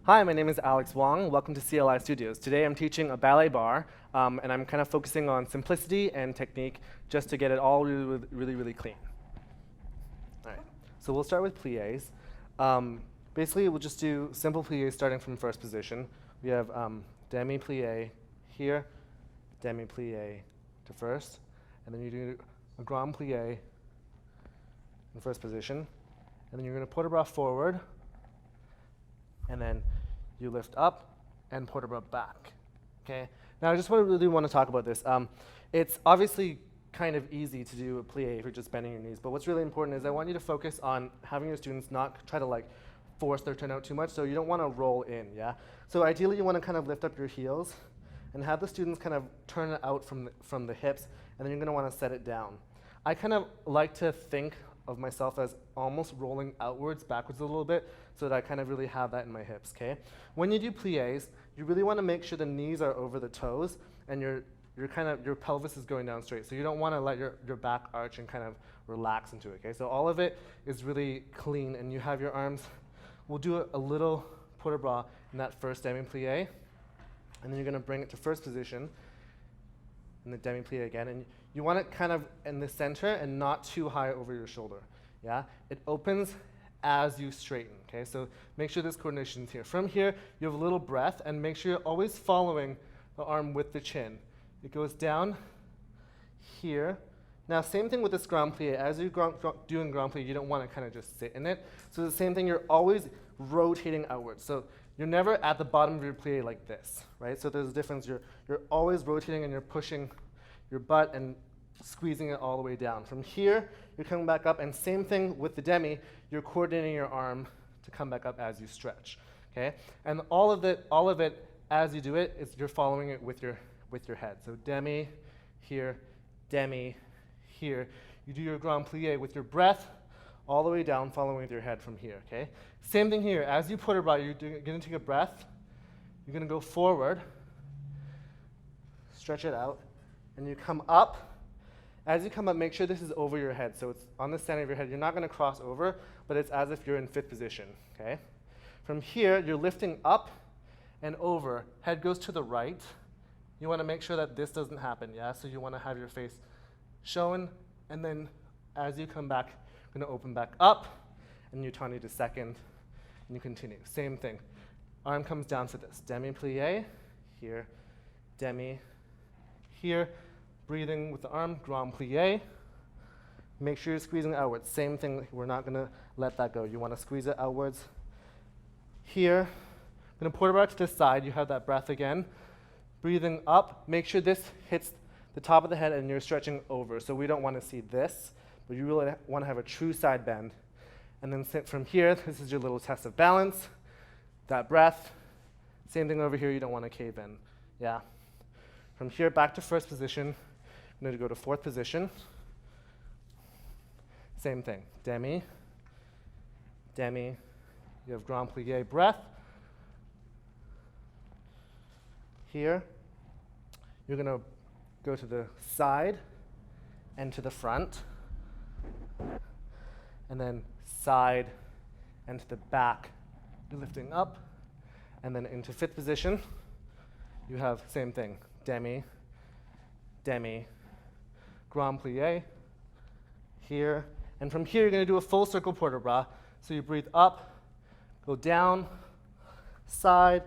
Hi, my name is Alex Wong. Welcome to CLI Studios. Today I'm teaching a ballet bar, and I'm kind of focusing on simplicity and technique just to get it all really clean. All right, so we'll start with pliés. Basically, we'll just do simple pliés starting from first position. We have demi-plié here, demi-plié to first, and then you do a grand plié in first position, and then you're going to port de bras forward, and then you lift up and port de bras back. Okay. Now I just really want to talk about this. It's obviously kind of easy to do a plie if you're just bending your knees, but what's really important is I want you to focus on having your students not try to like force their turn out too much, so you don't want to roll in, yeah? So ideally you want to kind of lift up your heels and have the students kind of turn it out from the hips, and then you're going to want to set it down. I kind of like to think of myself as almost rolling outwards, backwards a little bit, so that I kind of really have that in my hips, okay? When you do pliés, you really want to make sure the knees are over the toes and your pelvis is going down straight. So you don't want to let your back arch and kind of relax into it, okay? So all of it is really clean, and you have your arms. We'll do a little port de bras in that first demi-plié, and then you're going to bring it to first position in the demi-plié again, and you want it kind of in the center and not too high over your shoulder, yeah? It opens as you straighten, okay? So make sure this coordination is here. From here, you have a little breath, and make sure you're always following the arm with the chin. It goes down here. Now, same thing with this grand plie. As you're doing grand plie, you don't want to kind of just sit in it. So the same thing, you're always rotating outwards. So you're never at the bottom of your plie like this, right? So there's a difference. You're always rotating and you're pushing your butt and squeezing it all the way down. From here, you're coming back up, and same thing with the demi, you're coordinating your arm to come back up as you stretch, okay? And all of it, as you do it, is you're following it with your head. So demi, here, demi, here. You do your grand plie with your breath all the way down, following with your head from here, okay? Same thing here. As you put it right, you're going to take a breath. You're going to go forward, stretch it out, and you come up. As you come up, make sure this is over your head. So it's on the center of your head. You're not going to cross over, but it's as if you're in fifth position, okay? From here, you're lifting up and over. Head goes to the right. You want to make sure that this doesn't happen, yeah? So you want to have your face shown, and then as you come back, you're going to open back up, and you turn to second, and you continue. Same thing. Arm comes down to this. Demi-plié, here, demi, here. Breathing with the arm, grand plie. Make sure you're squeezing outwards. Same thing, we're not going to let that go. You want to squeeze it outwards. Here, I'm going to port it right to this side. You have that breath again. Breathing up, make sure this hits the top of the head and you're stretching over. So we don't want to see this, but you really want to have a true side bend. And then sit from here, this is your little test of balance. That breath. Same thing over here, you don't want to cave in. Yeah. From here back to first position. I'm going to go to fourth position. Same thing. Demi, demi. You have grand plie breath. Here, you're going to go to the side and to the front, and then side and to the back. You're lifting up, and then into fifth position. You have same thing. Demi, demi, grand plie, here. And from here, you're going to do a full circle port de bras. So you breathe up, go down, side,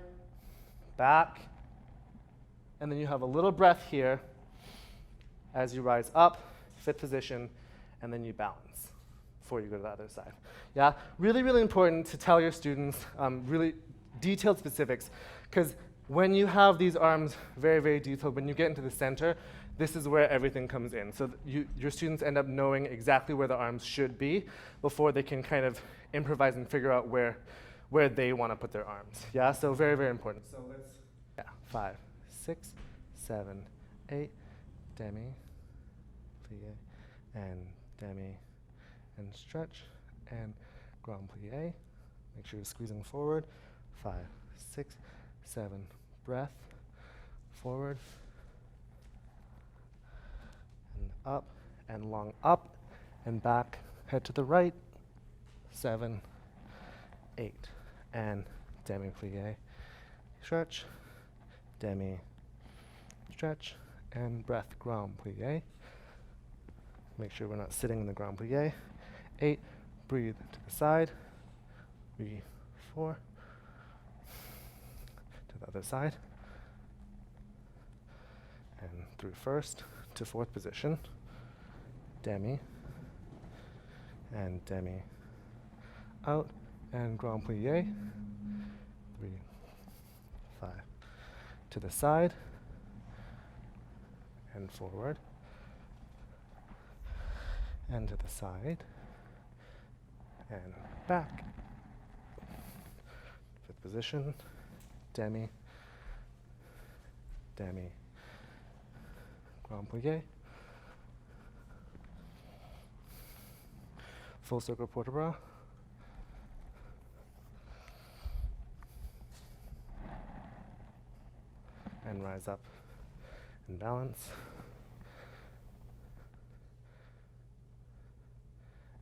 back, and then you have a little breath here as you rise up, fifth position, and then you balance before you go to the other side. Yeah, really important to tell your students really detailed specifics, because when you have these arms very detailed, when you get into the center, this is where everything comes in. So your students end up knowing exactly where the arms should be before they can kind of improvise and figure out where they want to put their arms. Yeah, so very important. So let's, 5, 6, 7, 8, demi, plie, and demi, and stretch, and grand plie. Make sure you're squeezing forward. 5, 6, 7, breath, forward, and up, and long up, and back, head to the right, 7, 8, and demi plie, stretch, demi, stretch, and breath, grand plie. Make sure we're not sitting in the grand plie. 8, breathe to the side, 3, 4, to the other side, and through first to fourth position, demi, and demi, out, and grand plie, 3, 5, to the side, and forward, and to the side, and back. Fifth position, demi, demi, grand plie, full circle port de bras, and rise up and balance,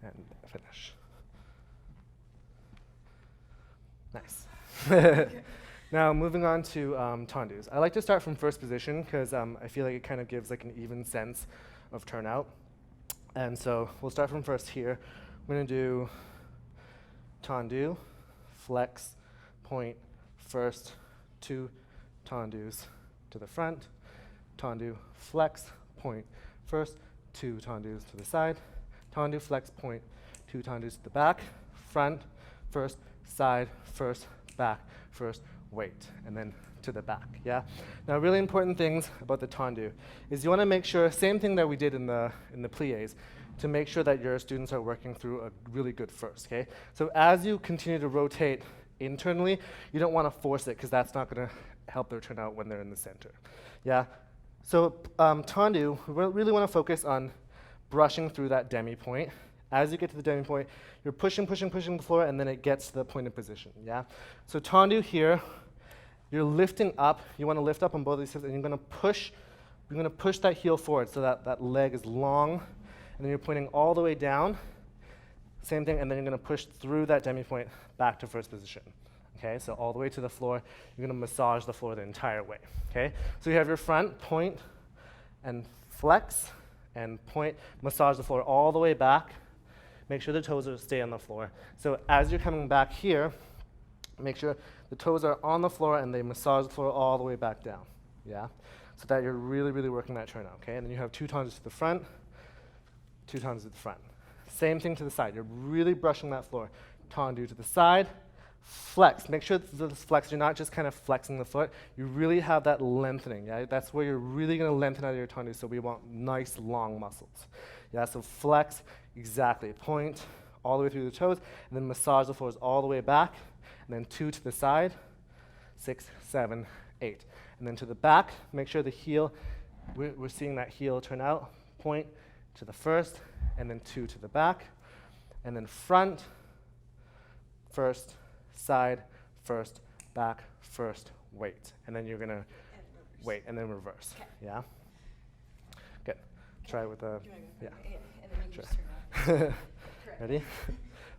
and finish. Nice. Now moving on to tendus. I like to start from first position because I feel like it kind of gives like an even sense of turnout. And so we'll start from first here. We're going to do tendu, flex, point, first, 2 tendus to the front, tendu, flex, point, first, 2 tendus to the side, tendu, flex, point, 2 tendus to the back, front, first, side, first, back, first, wait, and then to the back, yeah? Now, really important things about the tendu is you want to make sure, same thing that we did in the pliés, to make sure that your students are working through a really good first, okay? So as you continue to rotate internally, you don't want to force it because that's not going to help their turnout when they're in the center, yeah? So tendu, we really want to focus on brushing through that demi point. As you get to the demi point, you're pushing the floor, and then it gets to the pointed position, yeah? So tendu here, you're lifting up. You want to lift up on both of these hips, and you're going to push that heel forward so that that leg is long, and then you're pointing all the way down. Same thing, and then you're going to push through that demi point back to first position. Okay, so all the way to the floor. You're going to massage the floor the entire way. Okay, so you have your front, point, and flex, and point, massage the floor all the way back. Make sure the toes stay on the floor. So as you're coming back here, make sure the toes are on the floor and they massage the floor all the way back down. Yeah, so that you're really, really working that turnout. Okay, and then you have 2 tendus to the front, 2 tendus to the front. Same thing to the side. You're really brushing that floor. Tendu to the side, flex. Make sure this flex, you're not just kind of flexing the foot. You really have that lengthening. Yeah, that's where you're really going to lengthen out of your tendu. So we want nice long muscles. Yeah, so flex, exactly. Point all the way through the toes, and then massage the floors all the way back, and then 2 to the side, 6, 7, 8. And then to the back, make sure the heel, we're seeing that heel turn out, point to the first, and then 2 to the back, and then front, first, side, first, back, first, wait. And then you're going to wait, and then reverse. Okay. Yeah? Good. Try it with the, yeah. And then you Sure. just turn around. Ready?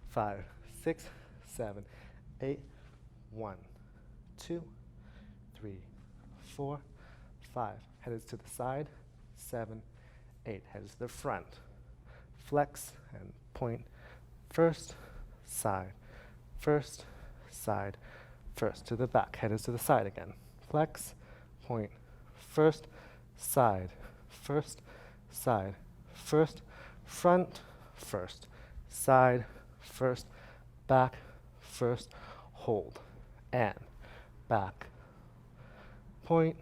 5, 6, 7, 8, 1, 2, 3, 4, 5. Head is to the side, 7, 8. Head is to the front. Flex and point. First, side, first, side, first. To the back. Head is to the side again. Flex, point. First, side, first, side, first, front, first, side, first, back, first, hold, and back, point,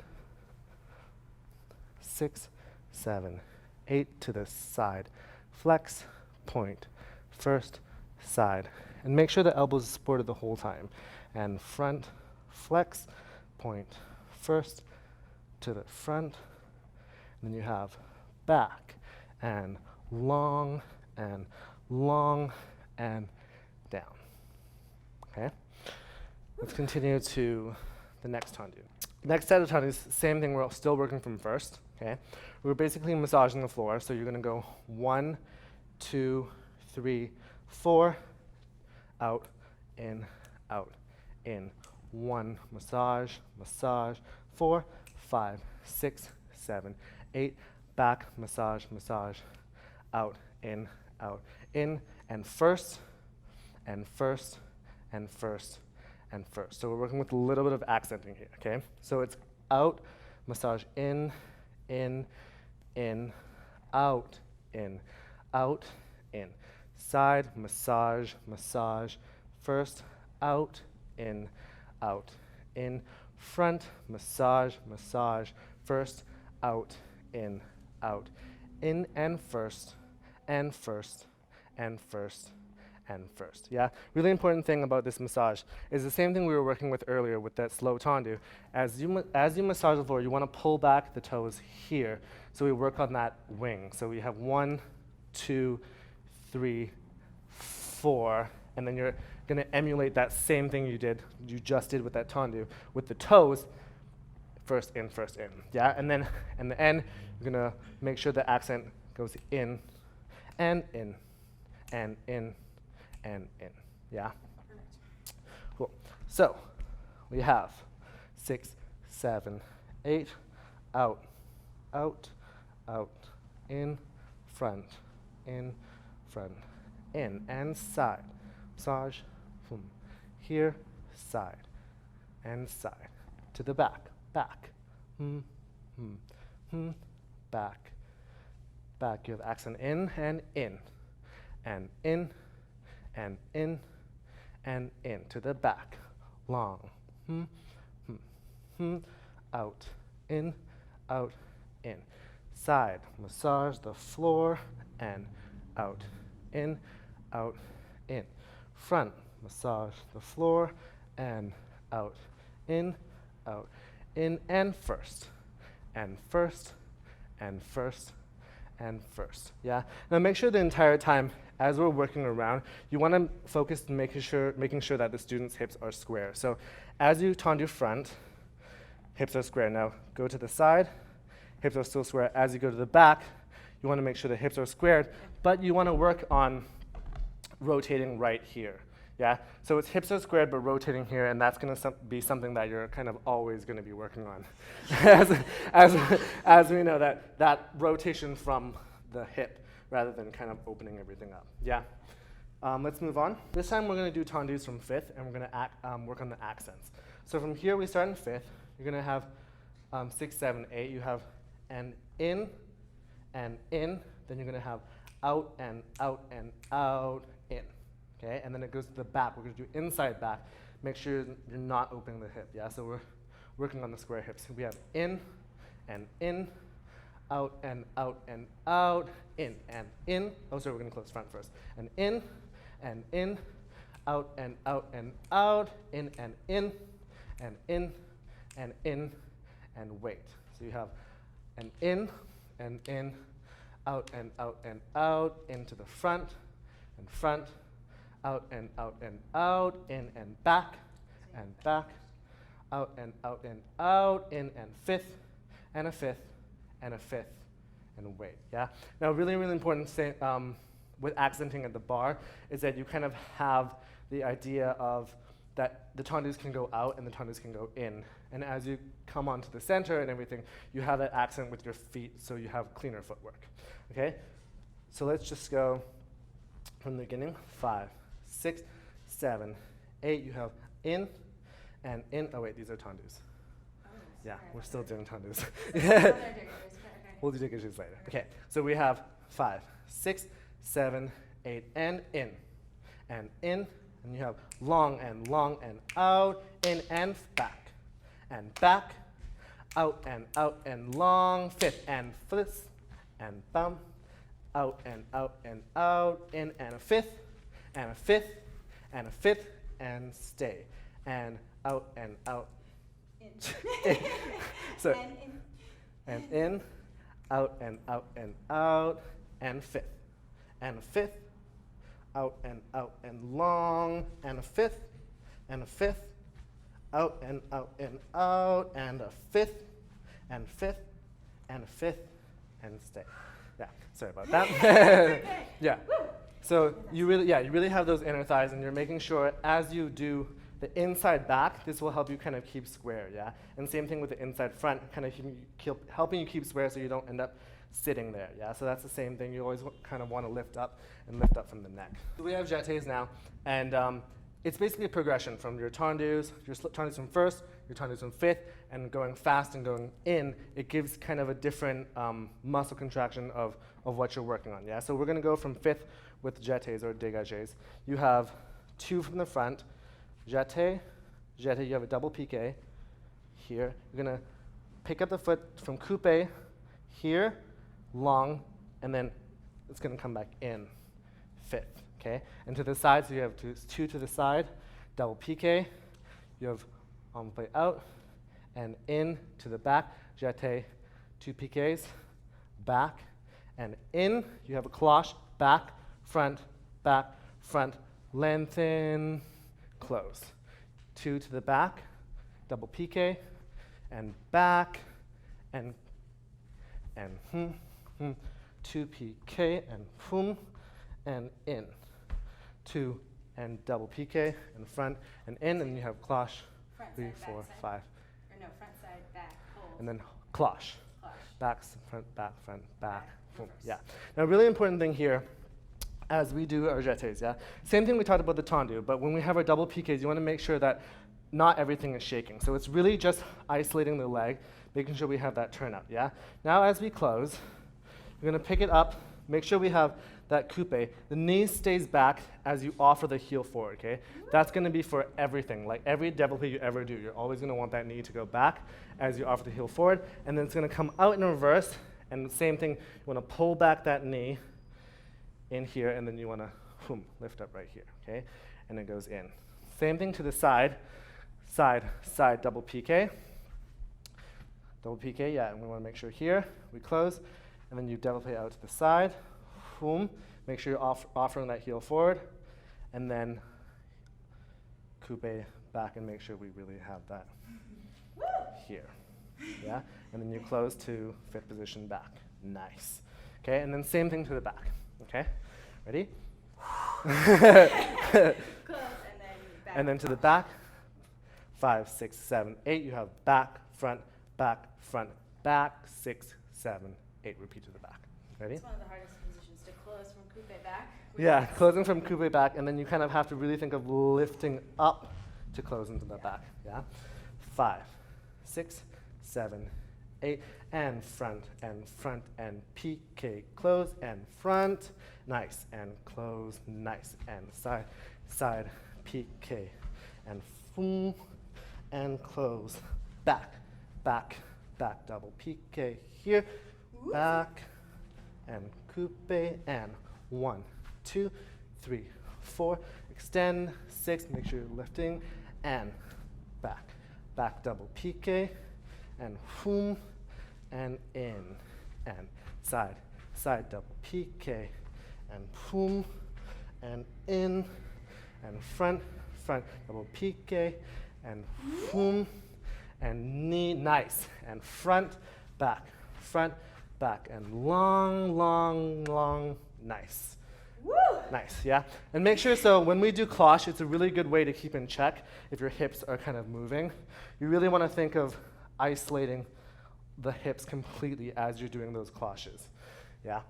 6, 7, 8 to the side, flex, point, first, side, and make sure the elbows are supported the whole time, and front, flex, point, first, to the front, and then you have back, and long, and down. Okay? Let's continue to the next tendu. Next set of tendus, same thing, we're still working from first. Okay? We're basically massaging the floor, so you're going to go 1, 2, 3, 4, out, in, 1, 1, massage, massage, 4, 5, 6, 7, 8, back, massage, massage, out, in, and first, and first, and first, and first. So we're working with a little bit of accenting here, okay? So it's out, massage, in, out, in, side, massage, massage, first, out, in, front, massage, massage, first, out, in and first, and first, and first, and first. Yeah, really important thing about this massage is the same thing we were working with earlier with that slow tendu. As you massage the floor, you want to pull back the toes here. So we work on that wing. So we have 1, 2, 3, 4, and then you're going to emulate that same thing you just did with that tendu with the toes. First in, yeah? And then in the end, you're going to make sure the accent goes in, and in, and in, and in, yeah? Cool. So we have 6, 7, 8, out, in, front, in, and side. Massage, boom. Here, side, and side. To the back. Back, back, back. You have accent in, and in, and in, and in, and in. To the back, long, out, in, side. Massage the floor, and out, in, front. Massage the floor, and out, in, and first, and first, and first, and first, yeah? Now make sure the entire time, as we're working around, you want to focus on making sure that the student's hips are square. So as you tendu front, hips are square. Now go to the side, hips are still square. As you go to the back, you want to make sure the hips are squared, but you want to work on rotating right here. Yeah, so it's hips are squared but rotating here, and that's going to be something that you're kind of always going to be working on. as we know, that rotation from the hip rather than kind of opening everything up. Yeah, let's move on. This time we're going to do tendus from fifth, and we're going to work on the accents. So from here we start in fifth. You're going to have 6, 7, 8. You have an in, and in. Then you're going to have out, and out, and out, in. Okay, and then it goes to the back. We're going to do inside back. Make sure you're not opening the hip, yeah? So we're working on the square hips. We have in, out, and out, and out, in, and in. Oh, sorry, we're going to close front first. And in, out, and out, and out, in, and in, and in, and in, and wait. So you have an in, out, and out, and out, into the front, and front, out, and out, and out, in, and back, out, and out, and out, in, and fifth, and a fifth, and a fifth, and wait, yeah? Now, really, really important with accenting at the bar is that you kind of have the idea of that the tendus can go out and the tendus can go in. And as you come onto the center and everything, you have that accent with your feet, so you have cleaner footwork, okay? So let's just go from the beginning. 5, 6, 7, 8. You have in and in. Oh, wait, these are tendus. Oh, yeah, we're still doing tendus. So We'll do diggers later. Okay, so we have 5, 6, 7, 8, and in, and in. And you have long and out, in and back, out and long, fifth and fifth, and bum, out and out, in and a fifth, and a fifth, and a fifth, and stay, and out, in. So, and in, out and out, and fifth, and a fifth, out and long, and a fifth, out and out, and a fifth, and fifth, and a fifth, and stay. Yeah, sorry about that. Yeah. So you really have those inner thighs, and you're making sure as you do The inside back, this will help you kind of keep square, yeah? And same thing with the inside front, kind of helping you keep square so you don't end up sitting there, yeah? So that's the same thing. You always kind of want to lift up and lift up from the neck. So we have jetés now, and it's basically a progression from your tendus from first, your tendus from fifth, and going fast and going in. It gives kind of a different muscle contraction of what you're working on, yeah? So we're going to go from fifth with jetés or dégagés. You have 2 from the front, jeté, jeté, you have a double piqué here. You're going to pick up the foot from coupé here, long, and then it's going to come back in, fifth, okay? And to the side, so you have 2 to the side, double piqué, you have envoyé out, and in to the back, jeté, 2 piqués, back, and in, you have a cloche, back, front, lengthen, close. 2 to the back, double piqué, and back, and 2 piqué, and in. 2 and double piqué, and front, and in, and you have cloche, Front 3, side, 4, back side. 5. Or no, front side, back, hold. And then cloche. Cloche. Back, front, back, Back, boom, reverse. yeah. Now, a really important thing here, as we do our jetés, yeah? Same thing we talked about the tendu, but when we have our double piqués, you want to make sure that not everything is shaking. So it's really just isolating the leg, making sure we have that turnout, yeah? Now, as we close, we're going to pick it up, make sure we have that coupe. The knee stays back as you offer the heel forward, okay? That's going to be for everything. Like every développé you ever do, you're always going to want that knee to go back as you offer the heel forward, and then it's going to come out in reverse, and the same thing, you want to pull back that knee in here, and then you want to lift up right here, okay? And it goes in. Same thing to the side, double piqué. Double piqué, yeah, and we want to make sure here, we close, and then you développé out to the side, make sure you're offering that heel forward, and then coupe back and make sure we really have that here, yeah? And then you close to fifth position back, nice. Okay, and then same thing to the back, okay? Ready? Close, and then back. And then to the back, 5, 6, 7, 8, you have back, front, 6, 7, 8, repeat to the back. Ready? It's one of the hardest positions to close from coupe back. Yeah, closing from coupe back, and then you kind of have to really think of lifting up to close into the back, yeah? 5, 6, 7, 8, and front, and piqué, close, and front, nice, and close, nice, and side, piqué, and and close, back, double piqué here, back, and coupe, and 1, 2, 3, 4, extend, 6, make sure you're lifting, and back double piqué, and and in, and side double piqué, and and in, and front double piqué, and and knee, nice, and front, back, and long, nice. Woo! Nice, yeah? And make sure, so when we do cloche, it's a really good way to keep in check if your hips are kind of moving. You really want to think of isolating the hips completely as you're doing those cloches, yeah?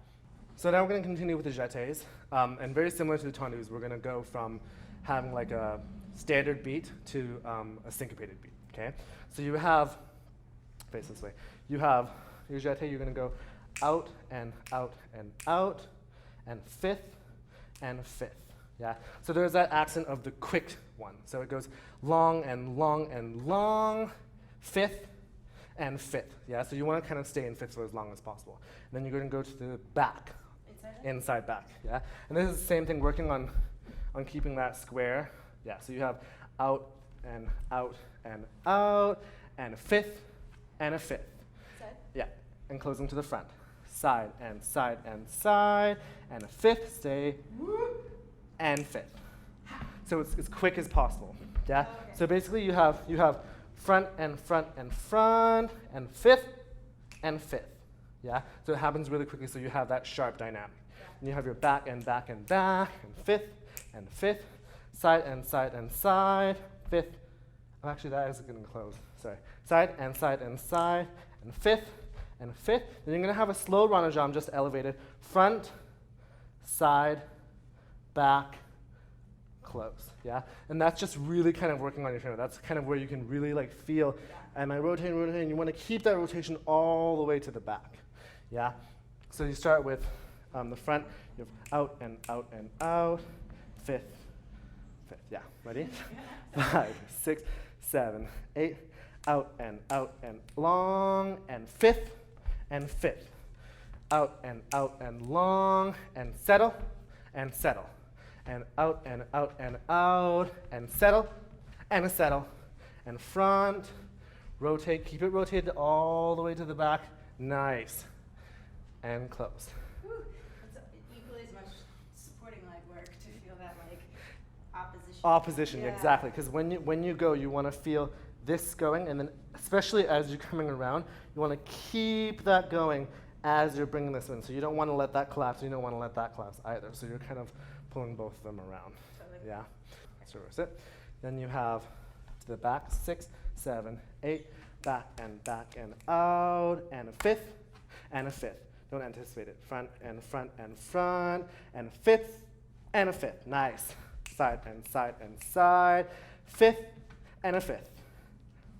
So now we're going to continue with the jetés, and very similar to the tendus, we're going to go from having like a standard beat to a syncopated beat, okay? So you have, face this way, you have your jeté, you're going to go out, and fifth, and fifth, yeah? So there's that accent of the quick one. So it goes long, fifth, and fifth, yeah? So you want to kind of stay in fifth for as long as possible. And then you're going to go to the back, inside back, yeah? And this is the same thing, working on keeping that square, yeah? So you have out, and a fifth, and a fifth. Side? Yeah, and closing to the front. Side, and a fifth, stay, and fifth. So it's as quick as possible, yeah? Okay. So basically you have front, and fifth, yeah? So it happens really quickly, so you have that sharp dynamic. Yeah. And you have your back, and fifth, side, fifth. Oh, actually, that is going to close. Sorry. Side and side and side, and fifth, and fifth. Then you're going to have a slow runner jump, just elevated. Front, side, back, close. Yeah? And that's just really kind of working on your finger. That's kind of where you can really like feel, am I rotating, rotating? You want to keep that rotation all the way to the back. Yeah? So you start with the front. You have out and out and out. Fifth, fifth. Yeah, ready? 5, 6, 7, 8. Out and long, and fifth, and fifth. Out and long, and settle, and settle. And out and out, and settle, and settle. And front, rotate, keep it rotated all the way to the back. Nice. And close. Whew. It's equally as much supporting leg work to feel that like opposition. Opposition, Yeah. exactly. Because when you go, you want to feel this going, and then especially as you're coming around, you want to keep that going as you're bringing this in. So you don't want to let that collapse, you don't want to let that collapse either. So you're kind of pulling both of them around. Totally. Yeah. Let's reverse it. Then you have to the back, 6, 7, 8, back and out, and a fifth, and a fifth. Don't anticipate it. Front and front and front, and fifth, and a fifth. Nice. Side and side and side. Fifth, and a fifth.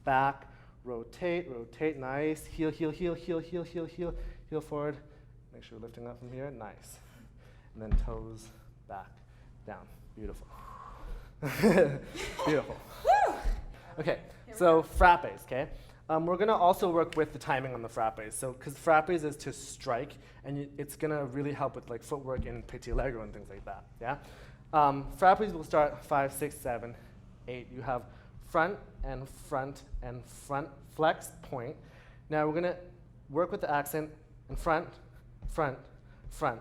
Back, rotate, rotate, nice. Heel, heel, heel, heel, heel, heel, heel, heel forward. Make sure you're lifting up from here, nice. And then toes, back, down. Beautiful. Beautiful. Okay, so frappes, okay? We're gonna also work with the timing on the frappes. So, because frappes is to strike, and it's gonna really help with like footwork in petit allegro and things like that, yeah? Frappes will start 5, 6, 7, 8. You have front and front and front flex point. Now we're gonna work with the accent in front, front, front.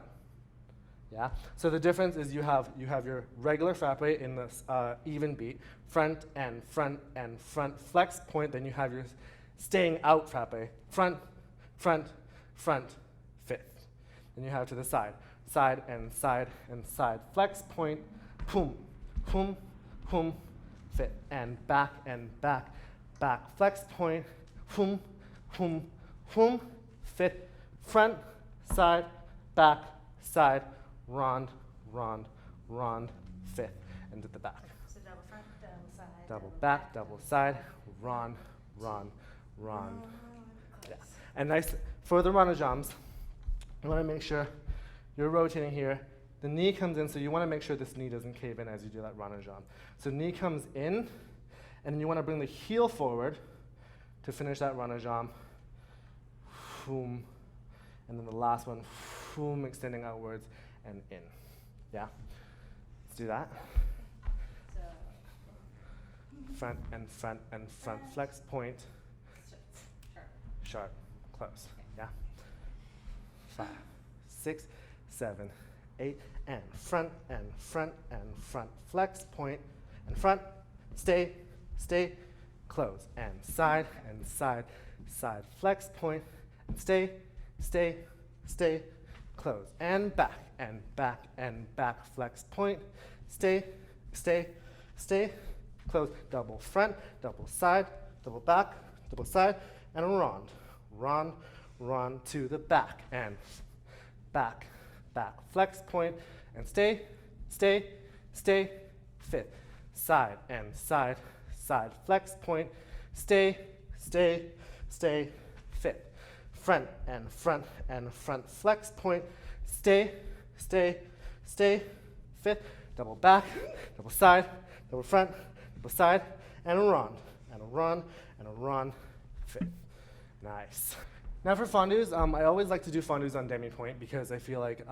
Yeah. So the difference is you have your regular frappe in this even beat, front and front and front flex point. Then you have your staying out frappe, front, front, front, fifth. Then you have to the side, side and side and side flex point, boom, boom, boom, fifth, and back, back flex point, boom, boom, boom, fifth, front, side, back, side, rond, rond, rond, fifth, and to the back. So double front, double side. Double back, double side, rond, rond, rond. Yeah. And nice, for the runner jumps, you want to make sure you're rotating here. The knee comes in, so you want to make sure this knee doesn't cave in as you do that runner jump. So knee comes in, and you want to bring the heel forward to finish that runner jump. Boom. And then the last one, boom, extending outwards and in. Yeah? Let's do that. So Front and front and front flex point, sharp. sharp, close. Yeah? 5, 6, 7, 8, and front and front and front flex point, and front, stay, stay, close, and side, side flex point, and stay, stay, stay, close, and back, flex point, stay, stay, stay, close, double front, double side, double back, double side, and a rond, rond, rond to the back, and back, flex point, and stay, stay, stay, fifth, side and side, flex point, stay, stay, stay, fifth, front and front flex point, stay, stay, stay, fifth, double back, double side, double front, double side, and a rond, and a rond, and a rond, fifth. Nice. Now for fondus, I always like to do fondus on demi-point because I feel like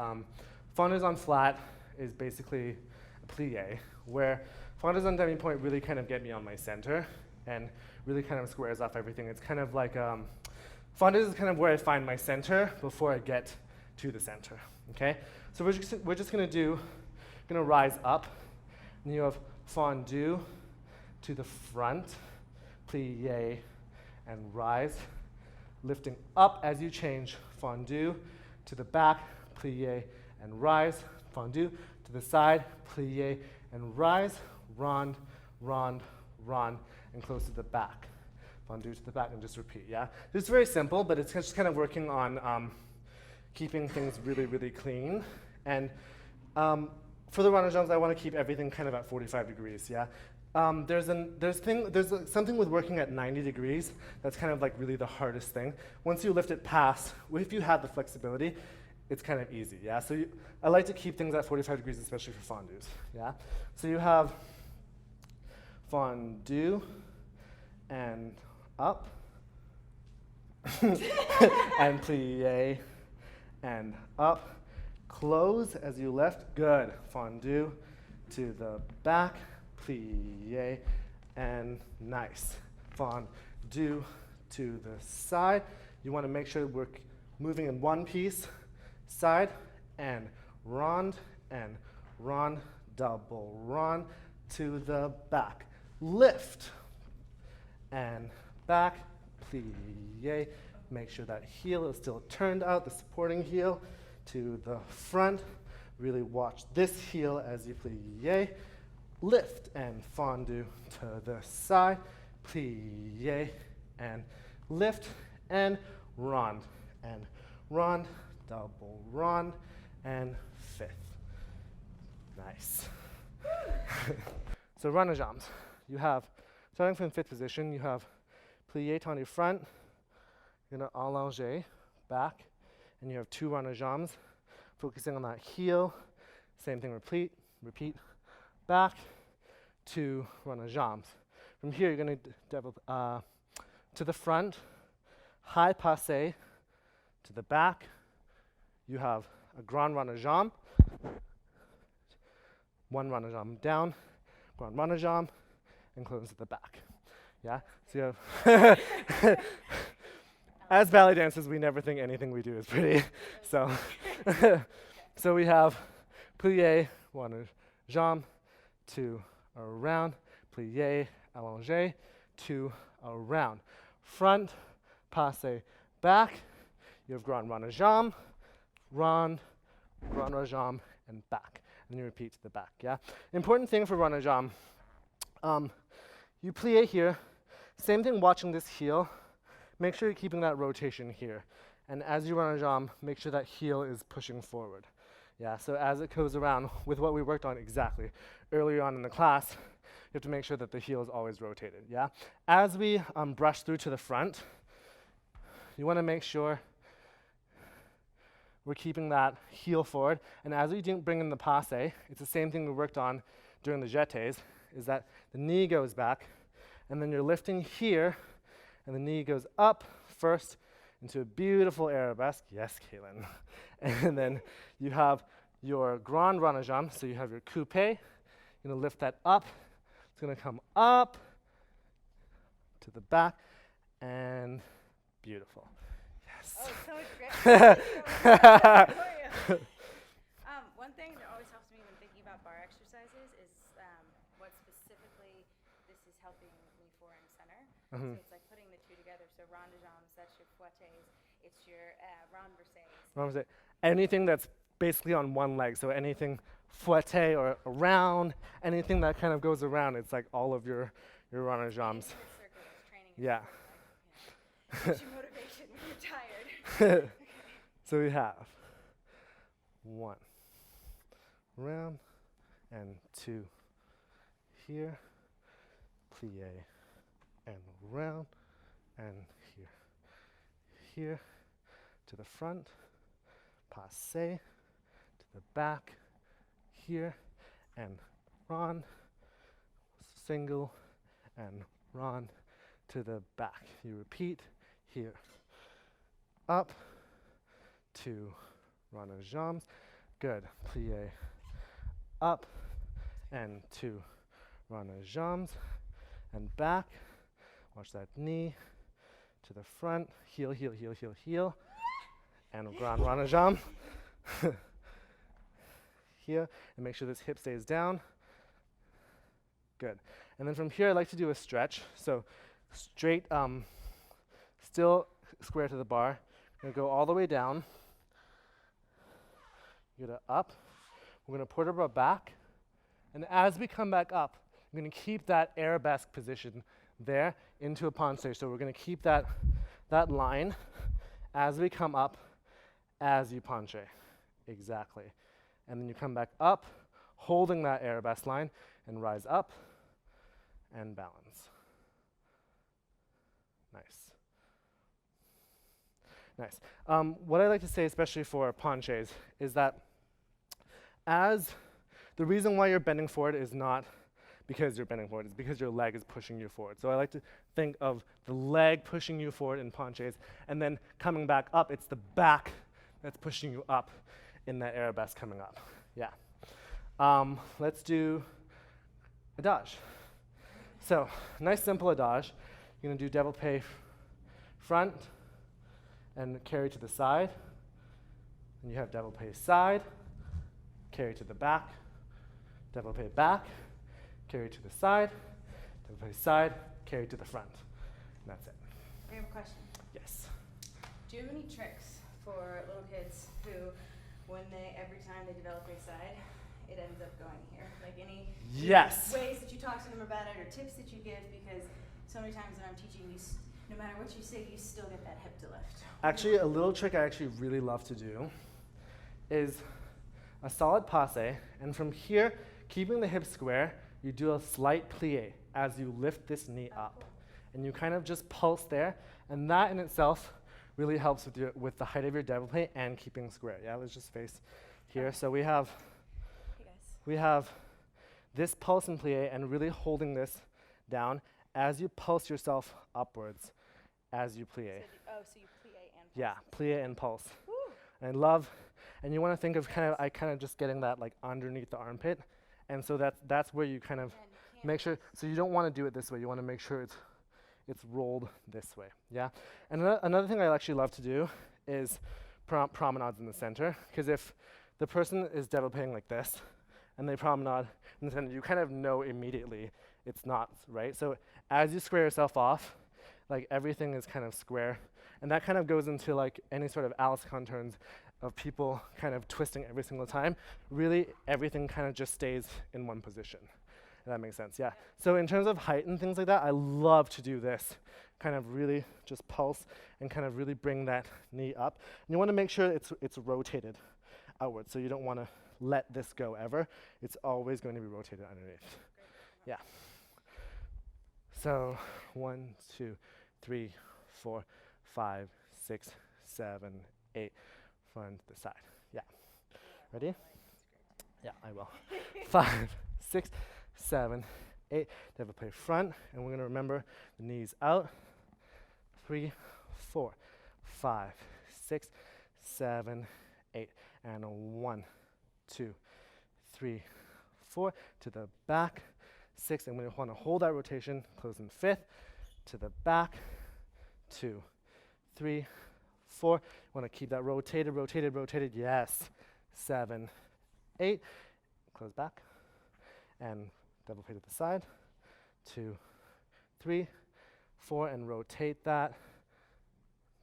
fondus on flat is basically a plie, where fondus on demi-point really kind of get me on my center and really kind of squares off everything. It's kind of like, fondus is kind of where I find my center before I get to the center, okay? So we're just gonna rise up, and you have fondu to the front, plie, and rise, lifting up as you change, fondu to the back, plie, and rise, fondu to the side, plie, and rise, rond, rond, run, and close to the back. Fondue to the back, and just repeat, yeah? It's very simple, but it's just kind of working on keeping things really, really clean. And for the runner jumps, I want to keep everything kind of at 45 degrees, yeah? There's something with working at 90 degrees that's kind of like really the hardest thing. Once you lift it past, if you have the flexibility, it's kind of easy, yeah? So I like to keep things at 45 degrees, especially for fondues, yeah? So you have fondue and up, and plie, and up, close as you lift, good. Fondue to the back, plie, and nice. Fondue to the side. You want to make sure we're moving in one piece, side, and rond, double rond to the back. Lift, and back, plie. Make sure that heel is still turned out, the supporting heel, to the front. Really watch this heel as you plie. Lift and fondue to the side, plie, and lift, and rond, double rond, and fifth. Nice. So runner jambs. You have, starting from fifth position, you have plie tendu front, you're going to allonger back, and you have two runner jambs, focusing on that heel. Same thing, repeat, back, two runner jambs. From here, you're going to double to the front, high passe, to the back. You have a grand runner jambe, one runner jambe down, grand runner jambe, and close at the back. Yeah? So you have as ballet dancers, we never think anything we do is pretty. So so we have plie, runner jambe, two around, plie, allongé, two around. Front, passe, back. You have grand runner jambe, grand runner jambe, and back. And you repeat to the back, yeah? Important thing for runner jambe, you plie here. Same thing watching this heel. Make sure you're keeping that rotation here. And as you run a jambe, make sure that heel is pushing forward. Yeah, so as it goes around with what we worked on exactly earlier on in the class, you have to make sure that the heel is always rotated, yeah? As we brush through to the front, you want to make sure we're keeping that heel forward. And as we bring in the passe, it's the same thing we worked on during the jetés, is that the knee goes back, and then you're lifting here, and the knee goes up first into a beautiful arabesque. Yes, Caitlin. And then you have your grand runner jambe, so you have your coupe. You're going to lift that up. It's going to come up to the back, and beautiful. Yes. Oh, so great. One thing that always helps me when thinking about bar exercises is what specifically this is helping me for in center. Mm-hmm. So it's like putting the two together. So rond de jambes, that's your fouettes. It's your renversés. Renversé. Anything that's basically on one leg, so anything fouette or around, anything that kind of goes around, it's like all of your runner jambes. Yeah. Gives you motivation when you're tired. So we have one round and two here, plie and round and here to the front, passe to the back, here and rond, single and rond to the back. You repeat here, up, two runner jambes, good, plie, up, and two runner jambes, and back, watch that knee, to the front, heel, heel, heel, heel, heel, and grand runner jambe, here, and make sure this hip stays down, good. And then from here, I like to do a stretch, so straight, still square to the bar. We're going to go all the way down. You're going to up. We're going to port our back. And as we come back up, You're going to keep that arabesque position there into a penché. So we're going to keep that line as we come up, as you penché. Exactly. And then you come back up, holding that arabesque line, and rise up and balance. Nice. Nice. What I like to say, especially for penchés, is that the reason why you're bending forward is not because you're bending forward, it's because your leg is pushing you forward. So I like to think of the leg pushing you forward in penchés, and then coming back up, it's the back that's pushing you up in that arabesque coming up. Yeah. Let's do adage. So, nice simple adage. You're going to do développé front and carry to the side. And you have développé side, carry to the back, développé back, carry to the side, développé side, carry to the front. And that's it. I have a question. Yes. Do you have any tricks for little kids who, every time they develop a side, it ends up going here? Like any Yes. ways that you talk to them about it or tips that you give? Because so many times when I'm teaching, no matter what you say, you still get that hip to lift. Actually, a little trick I actually really love to do is a solid passe, and from here, keeping the hips square, you do a slight plie as you lift this knee up. And you kind of just pulse there, and that in itself really helps with the height of your développé and keeping square. Yeah, let's just face here. So we have this pulse and plie, and really holding this down as you pulse yourself upwards as you plie. So you plie and pulse. Yeah, plie and pulse. Woo. And you want to think of kind of just getting that like underneath the armpit, and so that's where you kind of make sure. So you don't want to do it this way. You want to make sure it's rolled this way. Yeah. And another thing I actually love to do is promenades in the center, because if the person is développéing like this, and they promenade in the center, you kind of know immediately it's not right. So as you square yourself off, like everything is kind of square, and that kind of goes into like any sort of Alice contours of people kind of twisting every single time. Really, everything kind of just stays in one position. If that makes sense, yeah. So in terms of height and things like that, I love to do this, kind of really just pulse and kind of really bring that knee up. And you want to make sure it's rotated outwards, so you don't want to let this go ever. It's always going to be rotated underneath. Yeah. So 1, 2, 3, 4, 5, 6, 7, 8. Front to the side. Yeah. Ready? Yeah, I will. 5, 6, 7, 8. Développé front, and we're going to remember the knees out. 3, 4, 5, 6, 7, 8. And 1, 2, 3, 4. To the back. 6, and we want to hold that rotation. Close in 5th. To the back. 2, 3, 4. Want to keep that rotated. Yes. 7, 8. Close back. And double plie to the side. 2, 3, 4. And rotate that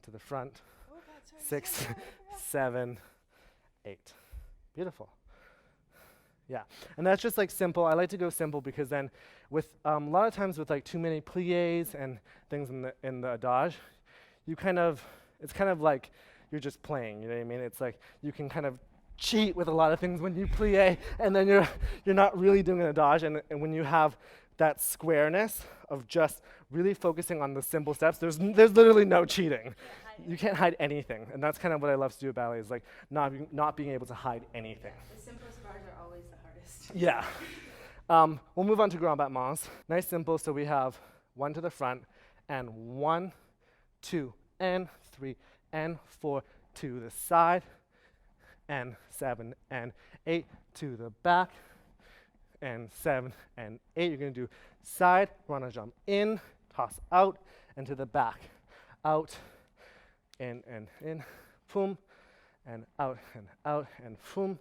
to the front. 6, 7, 8. Beautiful. Yeah. And that's just like simple. I like to go simple because then with a lot of times with like too many pliés and things in the adage, it's kind of like you're just playing, you know what I mean? It's like you can kind of cheat with a lot of things when you plie, and then you're not really doing an adage, and when you have that squareness of just really focusing on the simple steps, there's literally no cheating. You can't hide anything, and that's kind of what I love to do at ballet, is like not being able to hide anything. The simplest bars are always the hardest. Yeah. We'll move on to grand battements. Nice simple, so we have 1 to the front, and 1, 2, and 3, and 4 to the side, and 7 and 8 to the back, and 7 and 8. You're going to do side, run a jump in, toss out, and to the back. Out, in, boom, and out, and boom,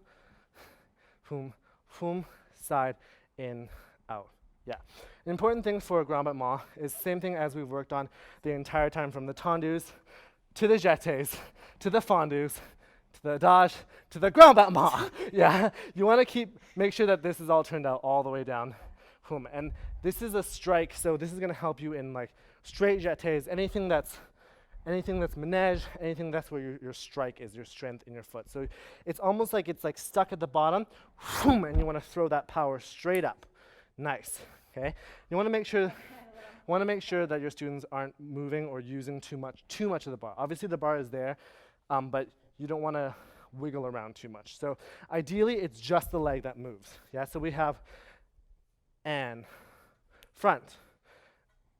boom, boom, side, in, out. Yeah. An important thing for a grand battement is the same thing as we've worked on the entire time, from the tendus to the jetés, to the fondus, to the adage, to the grand battement. Yeah. You want to make sure that this is all turned out all the way down. boom. And this is a strike, so this is going to help you in like straight jetés, anything that's manège, anything that's where your strike is, your strength in your foot. So it's almost like it's like stuck at the bottom, boom, and you want to throw that power straight up. Nice. Okay. You want to make sure that your students aren't moving or using too much of the bar. Obviously the bar is there, but you don't want to wiggle around too much. So ideally it's just the leg that moves. Yeah. So we have and front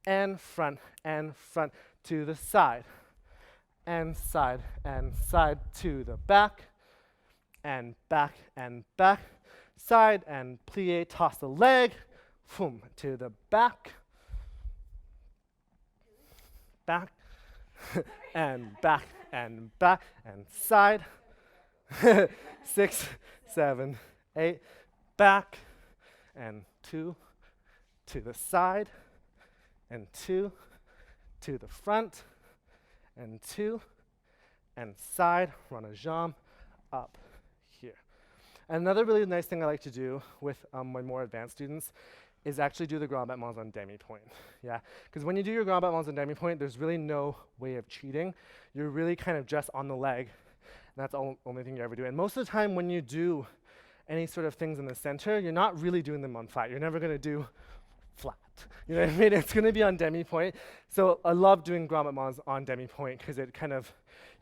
and front and front to the side and side to the back and back and back, side and plie, toss the leg, boom, to the back, back and back and back and side, 6, 7, 8, back and 2 to the side and 2 to the front and 2 and side, run a jambe up here. And another really nice thing I like to do with my more advanced students is actually do the grand battements on demi-point. Yeah, because when you do your grand battements on demi-point, there's really no way of cheating. You're really kind of just on the leg, and that's the only thing you ever do. And most of the time when you do any sort of things in the center, you're not really doing them on flat. You're never going to do flat. You know what I mean? It's going to be on demi-point. So I love doing grand battements on demi-point because it kind of,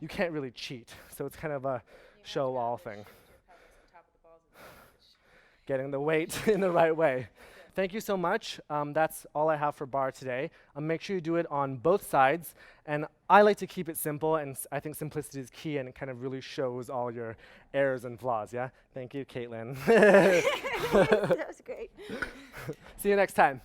you can't really cheat. So it's kind of a show-all thing. Getting the weight in the right way. Thank you so much. That's all I have for barre today. Make sure you do it on both sides. And I like to keep it simple, and I think simplicity is key, and it kind of really shows all your errors and flaws, yeah? Thank you, Caitlin. That was great. See you next time.